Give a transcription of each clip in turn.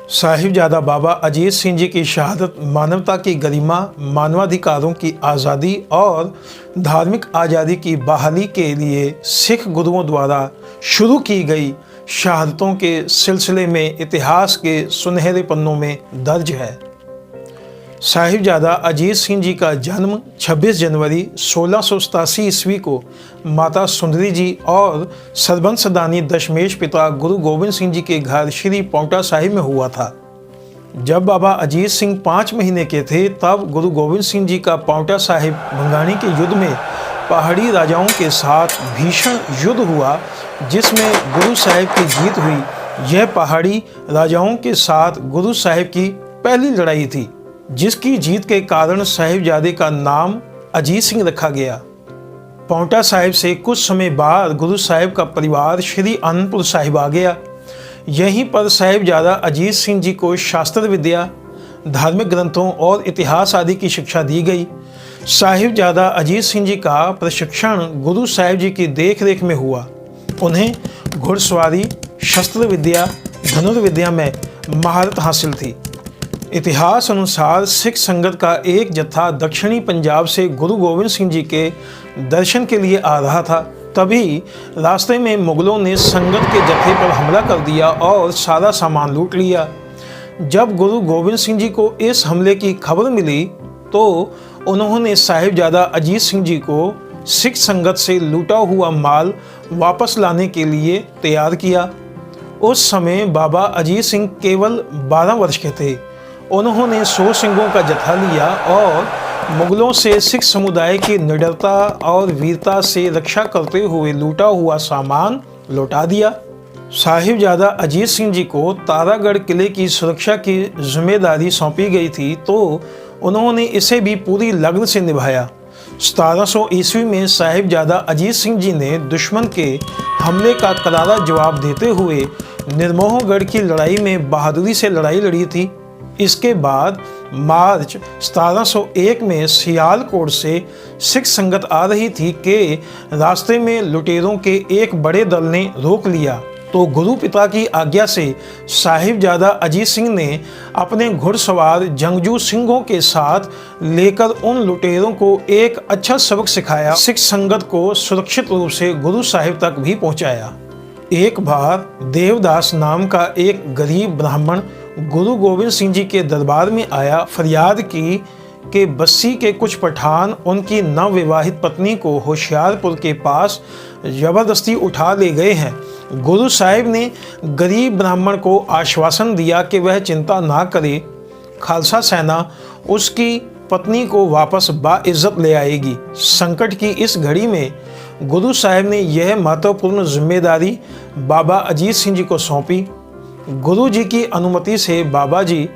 साहिबजादा बाबा अजीत सिंह जी की शहादत मानवता की गरिमा, मानवाधिकारों की आज़ादी और धार्मिक आज़ादी की बहाली के लिए सिख गुरुओं द्वारा शुरू की गई शहादतों के सिलसिले में इतिहास के सुनहरे पन्नों में दर्ज है। साहिबजादा अजीत सिंह जी का जन्म 26 जनवरी 1687 ईस्वी को माता सुंदरी जी और सरबंसदानी दशमेश पिता गुरु गोविंद सिंह जी के घर श्री पांवटा साहिब में हुआ था। जब बाबा अजीत सिंह 5 महीने के थे तब गुरु गोविंद सिंह जी का पांवटा साहिब भंगाणी के युद्ध में पहाड़ी राजाओं के साथ भीषण युद्ध हुआ, जिसमें गुरु साहिब की जीत हुई। यह पहाड़ी राजाओं के साथ गुरु साहिब की पहली लड़ाई थी, जिसकी जीत के कारण साहिबजादे का नाम अजीत सिंह रखा गया। पांवटा साहिब से कुछ समय बाद गुरु साहिब का परिवार श्री आनंदपुर साहिब आ गया। यहीं पर साहिबजादा अजीत सिंह जी को शास्त्र विद्या, धार्मिक ग्रंथों और इतिहास आदि की शिक्षा दी गई। साहिबजादा अजीत सिंह जी का प्रशिक्षण गुरु साहिब जी की देखरेख में हुआ। उन्हें घुड़सवारी, शस्त्र विद्या, धनुर्विद्या में महारत हासिल थी। इतिहास अनुसार सिख संगत का एक जत्था दक्षिणी पंजाब से गुरु गोविंद सिंह जी के दर्शन के लिए आ रहा था। तभी रास्ते में मुगलों ने संगत के जत्थे पर हमला कर दिया और सारा सामान लूट लिया। जब गुरु गोविंद सिंह जी को इस हमले की खबर मिली तो उन्होंने साहिबजादा अजीत सिंह जी को सिख संगत से लूटा हुआ माल वापस लाने के लिए तैयार किया। उस समय बाबा अजीत सिंह केवल 12 वर्ष के थे। उन्होंने 100 सिंहों का जत्था लिया और मुगलों से सिख समुदाय की निडरता और वीरता से रक्षा करते हुए लूटा हुआ सामान लौटा दिया। साहिबजादा अजीत सिंह जी को तारागढ़ किले की सुरक्षा की जिम्मेदारी सौंपी गई थी, तो उन्होंने इसे भी पूरी लगन से निभाया। 1700 ईस्वी में साहिबजादा अजीत सिंह जी ने दुश्मन के हमले का करारा जवाब देते हुए निर्मोहगढ़ की लड़ाई में बहादुरी से लड़ाई लड़ी थी। इसके बाद मार्च 1701 में सियालकोट से सिख संगत आ रही थी कि रास्ते में लुटेरों के एक बड़े दल ने रोक लिया, तो गुरु पिता की आज्ञा से साहिबजादा अजीत सिंह ने अपने घुड़सवार जंगजू सिंहों के साथ लेकर उन लुटेरों को एक अच्छा सबक सिखाया। सिख संगत को सुरक्षित रूप से गुरु साहिब तक भी पहुंचाया। एक बार देवदास नाम का एक गरीब ब्राह्मण गुरु गोविंद सिंह जी के दरबार में आया। फरियाद की कि बस्सी के कुछ पठान उनकी नवविवाहित पत्नी को होशियारपुर के पास जबरदस्ती उठा ले गए हैं। गुरु साहिब ने गरीब ब्राह्मण को आश्वासन दिया कि वह चिंता ना करे, खालसा सेना उसकी पत्नी को वापस बाइज्जत ले आएगी। संकट की इस घड़ी में गुरु साहिब ने यह महत्वपूर्ण जिम्मेदारी बाबा अजीत सिंह जी को सौंपी। गुरु जी की अनुमति से बाबा जी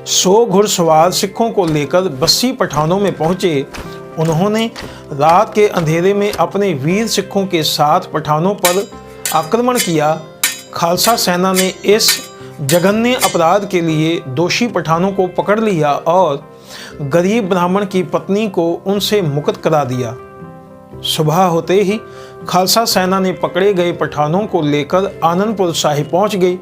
100 घुड़सवार सिखों को लेकर बस्सी पठानों में पहुंचे। उन्होंने रात के अंधेरे में अपने वीर सिखों के साथ पठानों पर आक्रमण किया। खालसा सेना ने इस जघन्य अपराध के लिए दोषी पठानों को पकड़ लिया और गरीब ब्राह्मण की पत्नी को उनसे मुक्त करा दिया। सुबह होते ही खालसा सेना ने पकड़े गए पठानों को लेकर आनंदपुर साहिब पहुंच गई।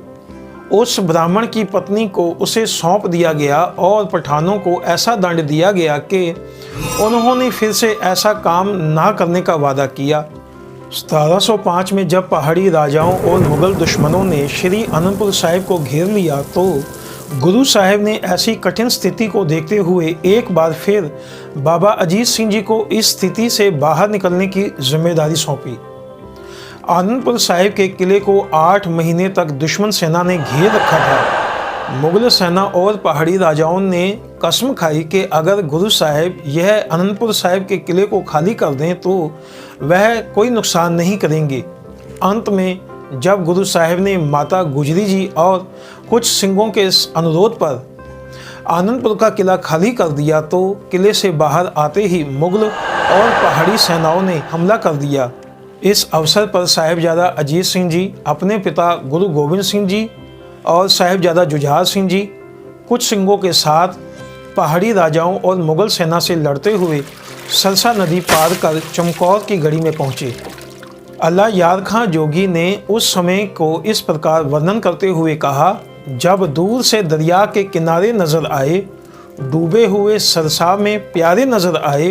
उस ब्राह्मण की पत्नी को उसे सौंप दिया गया और पठानों को ऐसा दंड दिया गया कि उन्होंने फिर से ऐसा काम ना करने का वादा किया। 1705 में जब पहाड़ी राजाओं और मुगल दुश्मनों ने श्री आनंदपुर साहिब को घेर लिया तो गुरु साहिब ने ऐसी कठिन स्थिति को देखते हुए एक बार फिर बाबा अजीत सिंह जी को इस स्थिति से बाहर निकलने की जिम्मेदारी सौंपी। आनंदपुर साहिब के किले को 8 महीने तक दुश्मन सेना ने घेर रखा था। मुगल सेना और पहाड़ी राजाओं ने कसम खाई कि अगर गुरु साहिब यह आनंदपुर साहिब के किले को खाली कर दें तो वह कोई नुकसान नहीं करेंगे। अंत में जब गुरु साहिब ने माता गुजरी जी और कुछ सिंहों के अनुरोध पर आनंदपुर का किला खाली कर दिया तो किले से बाहर आते ही मुगल और पहाड़ी सेनाओं ने हमला कर दिया। इस अवसर पर साहिबजादा अजीत सिंह जी अपने पिता गुरु गोविंद सिंह जी और साहिबजादा जुझार सिंह जी कुछ सिंहों के साथ पहाड़ी राजाओं और मुगल सेना से लड़ते हुए सरसा नदी पार कर चमकौर की गढ़ी में पहुँचे। अल्लाह यार खां जोगी ने उस समय को इस प्रकार वर्णन करते हुए कहा जब दूर से दरिया के किनारे नजर आए, डूबे हुए सरसा में प्यारे नजर आए,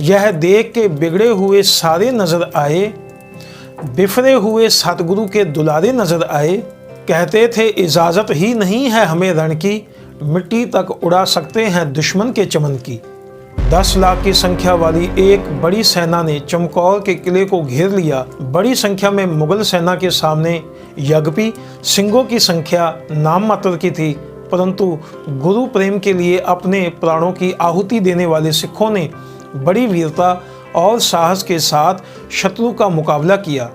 यह देख के बिगड़े हुए सारे नजर आए, बिफरे हुए सतगुरु के दुलारे नजर आए। कहते थे इजाज़त ही नहीं है हमें रण की, मिट्टी तक उड़ा सकते हैं दुश्मन के चमन की। 10 लाख की संख्या वाली एक बड़ी सेना ने चमकौर के किले को घेर लिया। बड़ी संख्या में मुगल सेना के सामने यज्ञपी सिंहों की संख्या नाम मात्र की थी, परंतु गुरु प्रेम के लिए अपने प्राणों की आहुति देने वाले सिखों ने बड़ी वीरता और साहस के साथ शत्रु का मुकाबला किया।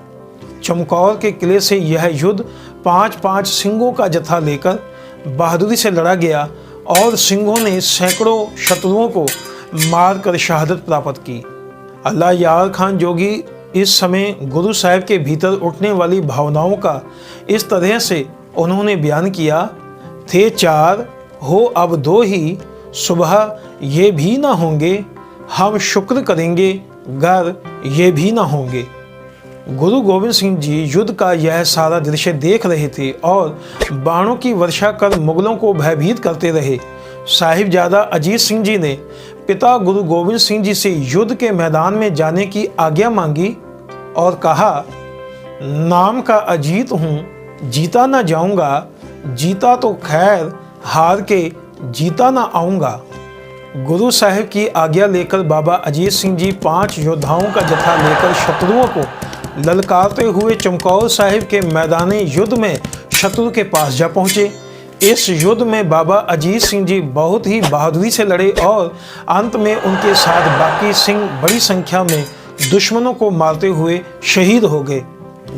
चमकौर के किले से यह युद्ध 5-5 सिंहों का जत्था लेकर बहादुरी से लड़ा गया और सिंहों ने सैकड़ों शत्रुओं को मारकर शहादत प्राप्त की। अल्लाह यार खान जोगी इस समय गुरु साहिब के भीतर उठने वाली भावनाओं का इस तरह से उन्होंने बयान किया, थे 4 हो अब 2 ही, सुबह ये भी ना होंगे, हम शुक्र करेंगे गर ये भी ना होंगे। गुरु गोविंद सिंह जी युद्ध का यह सारा दृश्य देख रहे थे और बाणों की वर्षा कर मुगलों को भयभीत करते रहे। साहिबजादा अजीत सिंह जी ने पिता गुरु गोविंद सिंह जी से युद्ध के मैदान में जाने की आज्ञा मांगी और कहा, नाम का अजीत हूँ, जीता ना जाऊँगा, जीता तो खैर, हार के जीता ना आऊँगा। गुरु साहिब की आज्ञा लेकर बाबा अजीत सिंह जी 5 योद्धाओं का जत्था लेकर शत्रुओं को ललकारते हुए चमकौर साहिब के मैदानी युद्ध में शत्रु के पास जा पहुँचे। इस युद्ध में बाबा अजीत सिंह जी बहुत ही बहादुरी से लड़े और अंत में उनके साथ बाकी सिंह बड़ी संख्या में दुश्मनों को मारते हुए शहीद हो गए।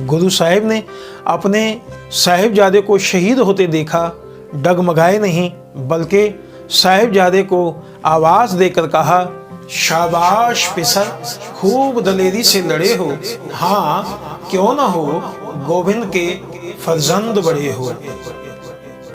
गुरु साहिब ने अपने साहिबजादे को शहीद होते देखा, डगमगाए नहीं बल्कि साहिबजादे को आवाज़ देकर कहा, शाबाश पिसर, खूब दलेरी से लड़े हो, हाँ क्यों ना हो, गोविंद के फर्जंद बड़े हो।